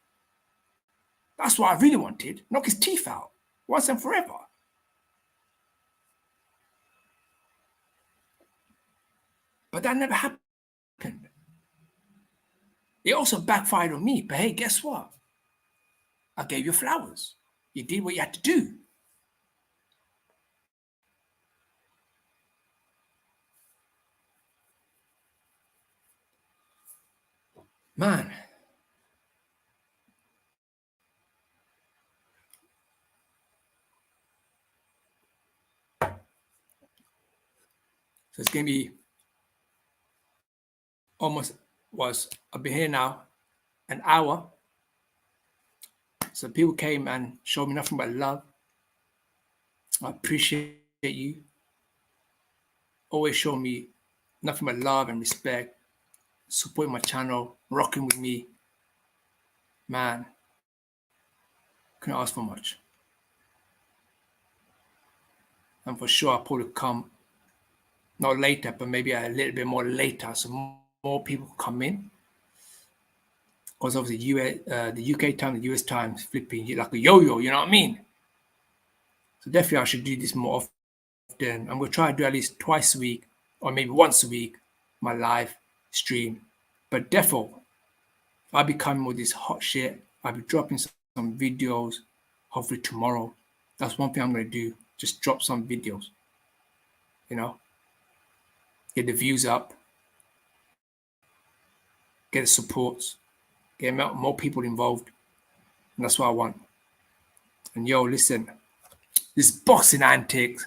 That's what I really wanted. Knock his teeth out once and forever. But that never happened. It also backfired on me. But hey, guess what? I gave you flowers. You did what you had to do. Man. So it's going to be I've been here now an hour. So people came and showed me nothing but love. I appreciate you. Always show me nothing but love and respect. Supporting my channel, rocking with me. Man, couldn't ask for much. And for sure, I'll probably come not later, but maybe a little bit more later, so more people come in. Because obviously, the UK time, the US time is flipping like a yo-yo. You know what I mean? So definitely, I should do this more often. I'm gonna try to do at least twice a week, or maybe once a week, my live stream. But definitely, I'll be coming with this hot shit. I'll be dropping some videos, hopefully tomorrow. That's one thing I'm going to do. Just drop some videos, you know, get the views up, get the supports, get more people involved. And that's what I want. And yo, listen, this boxing antics,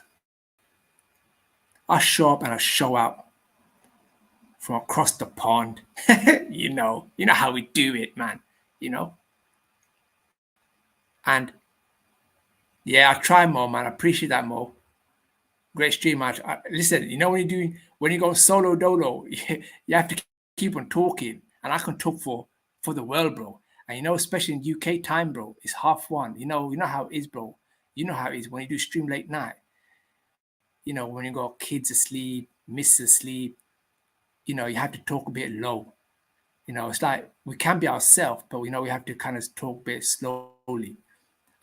I show up and I show out from across the pond. You know how we do it, man. You know, and yeah, I try more, man. I appreciate that more. Great stream, man. Listen, you know when you go solo dolo, you have to keep on talking, and I can talk for the world, bro. And especially in UK time, bro, it's 1:30. You know how it is, bro. You know how it is when you do stream late night. When you got kids asleep, missus asleep, you have to talk a bit low. It's like we can be ourselves, but we have to kind of talk a bit slowly.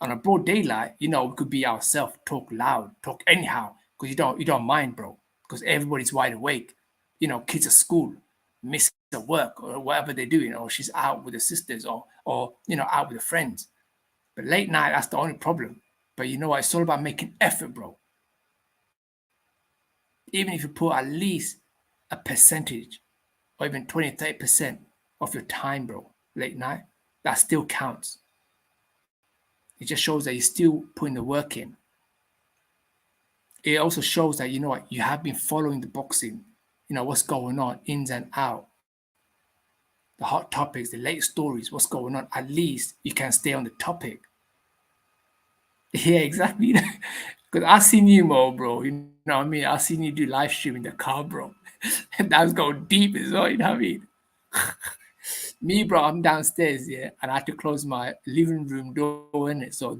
On a broad daylight, we could be ourselves, talk loud, talk anyhow, because you don't mind, bro, because everybody's wide awake. Kids at school, miss at work or whatever they're doing, or she's out with the sisters, or out with the friends. But late night, that's the only problem. But you know what? It's all about making effort, bro. Even if you put at least a percentage, or even 20-30% of your time, bro, late night, that still counts. It just shows that you're still putting the work in. It also shows that, you have been following the boxing, what's going on, ins and out, the hot topics, the late stories, what's going on. At least you can stay on the topic. Yeah, exactly. Because I've seen you more, bro. You know what I mean? I've seen you do live stream in the car, bro. And that's going deep as well, you know what I mean? Me, bro, I'm downstairs, yeah, and I had to close my living room door in it, so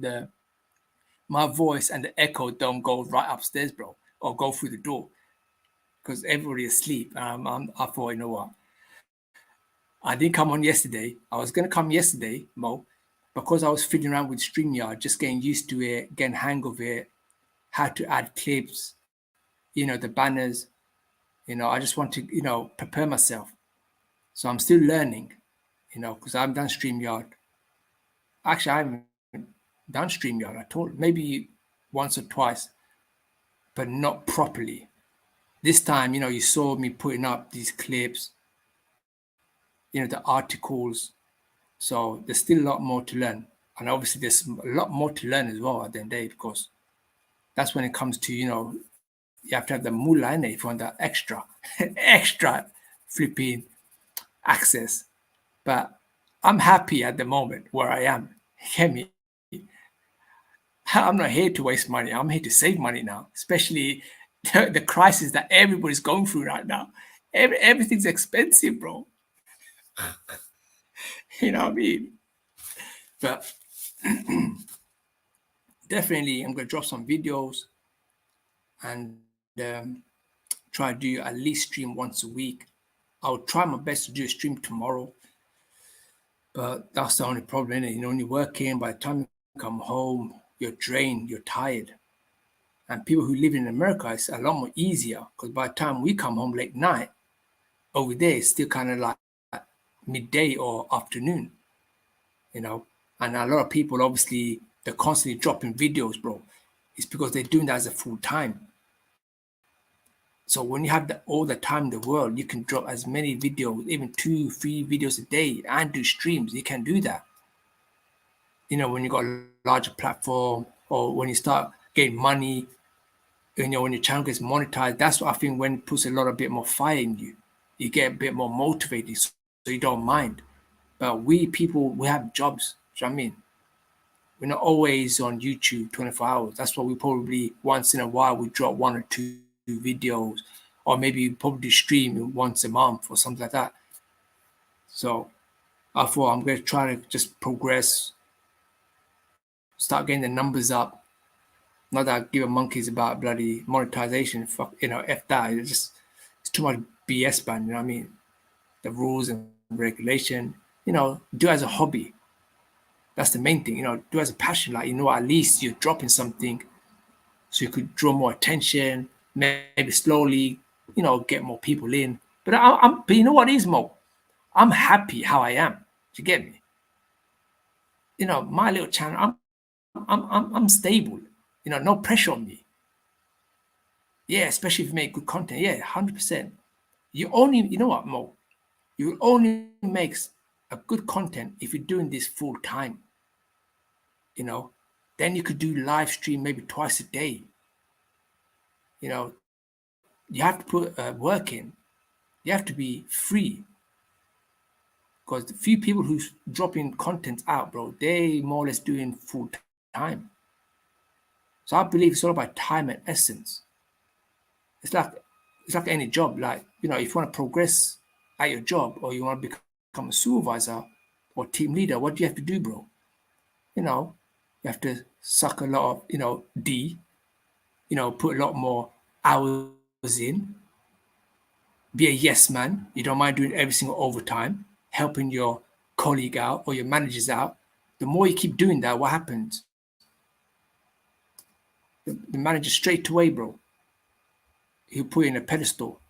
my voice and the echo don't go right upstairs, bro, or go through the door, because everybody is asleep. I thought, you know what? I didn't come on yesterday. I was gonna come yesterday, Mo, because I was fiddling around with StreamYard, just getting used to it, getting hang of it, how to add clips, the banners. I just want to, prepare myself. So I'm still learning, because I've done StreamYard. Actually, I haven't done StreamYard at all. Maybe once or twice, but not properly. This time, you saw me putting up these clips, the articles. So there's still a lot more to learn. And obviously, there's a lot more to learn as well at the end of the day, because that's when it comes to, you have to have the moolah in it if you want that extra, extra flipping access. But I'm happy at the moment where I am. Hear me? I'm not here to waste money. I'm here to save money now, especially the crisis that everybody's going through right now. Everything's expensive, bro. You know what I mean? But definitely, I'm going to drop some videos and try to do at least stream once a week. I'll try my best to do a stream tomorrow. But that's the only problem, innit? When you're working, by the time you come home, you're drained, you're tired. And people who live in America, it's a lot more easier, because by the time we come home late night, over there, it's still kind of like midday or afternoon, And a lot of people, obviously, they're constantly dropping videos, bro. It's because they're doing that as a full time. So when you have all the time in the world, you can drop as many videos, even 2-3 videos a day, and do streams. You can do that. When you got a larger platform, or when you start getting money, when your channel gets monetized, that's what I think when it puts a lot of bit more fire in you. You get a bit more motivated, so you don't mind. But we people, we have jobs. Do you know what I mean? We're not always on YouTube 24 hours. That's why we probably once in a while we drop 1 or 2 videos, or maybe probably stream once a month or something like that. So I thought I'm going to try to just progress, start getting the numbers up. Not that I give a monkeys about bloody monetization. Fuck, F that. It's too much BS, man. You know what I mean? The rules and regulation. Do as a hobby. That's the main thing. Do as a passion. Like, at least you're dropping something, so you could draw more attention. Maybe slowly, get more people in. But but you know what is, Mo? I'm happy how I am. Do you get me? My little channel. I'm stable. No pressure on me. Yeah, especially if you make good content. Yeah, 100%. You know what, Mo? You will only make a good content if you're doing this full time. You know, then you could do live stream maybe twice a day. You have to put work in. You have to be free because the few people who's dropping content out, bro, they more or less doing full time. So I believe it's all about time and essence. It's like any job. Like if you want to progress at your job or you want to become a supervisor or team leader, what do you have to do, bro? You know, you have to suck a lot of D. Put a lot more hours in. Be a yes man. You don't mind doing every single overtime, helping your colleague out or your managers out. The more you keep doing that, what happens? The manager straight away, bro, he'll put you in a pedestal.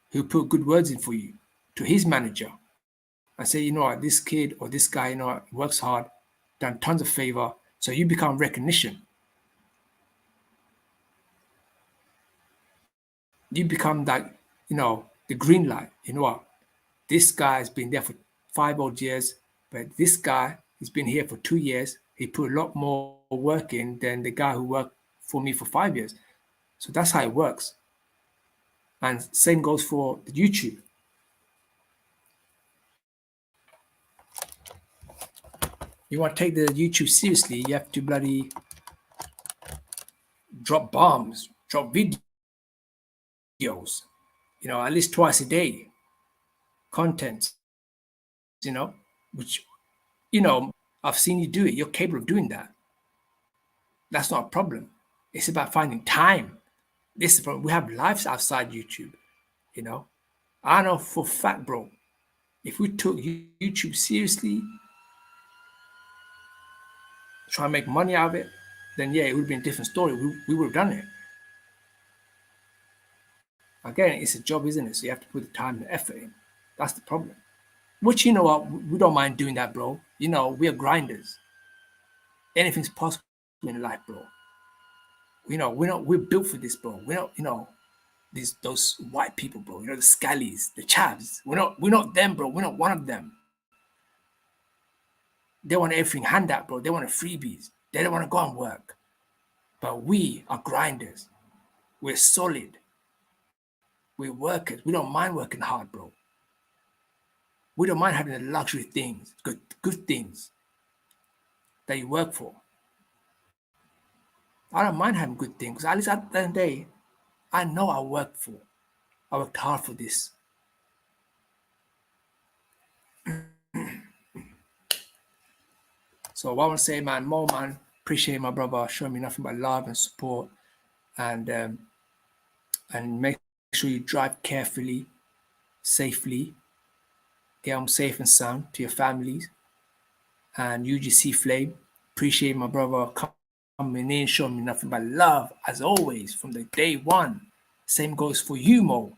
He'll put good words in for you to his manager and say, what, this kid or this guy, works hard, done tons of favor. So you become recognition. You become that, the green light. You know what? This guy has been there for 5 odd years, but this guy has been here for 2 years. He put a lot more work in than the guy who worked for me for 5 years. So that's how it works. And same goes for the YouTube. You want to take the YouTube seriously, you have to bloody drop bombs, drop videos, at least twice a day. Content, which, I've seen you do it. You're capable of doing that. That's not a problem. It's about finding time. This is problem. We have lives outside YouTube, you know. I know for a fact, bro, if we took YouTube seriously, try and make money out of it, then yeah, it would be a different story. We would have done it. Again, it's a job, isn't it? So you have to put the time and the effort in. That's the problem. Which, you know what, we don't mind doing that, bro. We are grinders. Anything's possible in life, bro. We're built for this, bro. We're not, those white people, bro. The scallies, the chavs. We're not them, bro. We're not one of them. They want everything handout, bro. They want freebies. They don't want to go and work. But we are grinders. We're solid. We're workers. We don't mind working hard, bro. We don't mind having the luxury things, good things that you work for. I don't mind having good things. At least at the end of the day, I know I worked hard for this. So what I want to say, man, Mo, man, appreciate my brother showing me nothing but love and support, and make sure you drive carefully, safely, get home safe and sound to your families, and UGC Flame, appreciate my brother coming in, showing me nothing but love as always from the day one. Same goes for you, Mo.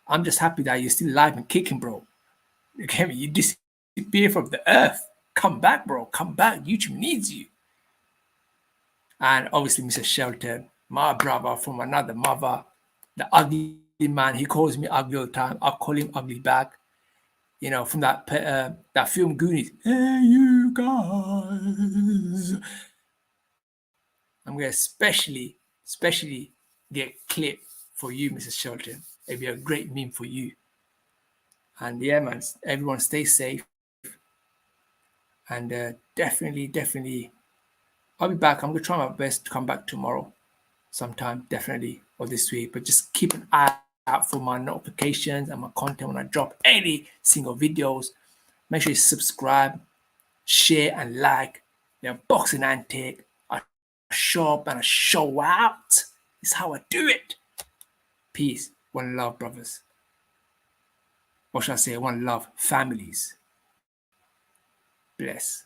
I'm just happy that you're still alive and kicking, bro. You get me? You disappear from the earth. Come back, bro. Come back. YouTube needs you. And obviously, Mr. Shelton, my brother from another mother, the ugly man. He calls me ugly all the time. I call him ugly back. From that film Goonies. Hey, you guys. I'm gonna especially get a clip for you, Mrs. Shelton. It'd be a great meme for you. And yeah, man, everyone stay safe. And definitely, I'll be back. I'm gonna try my best to come back tomorrow, sometime, definitely, or this week. But just keep an eye out for my notifications and my content when I drop any single videos. Make sure you subscribe, share, and like. Boxing antique. I show up and I show out. It's how I do it. Peace. One love, brothers. Or should I say, one love, families. Bless.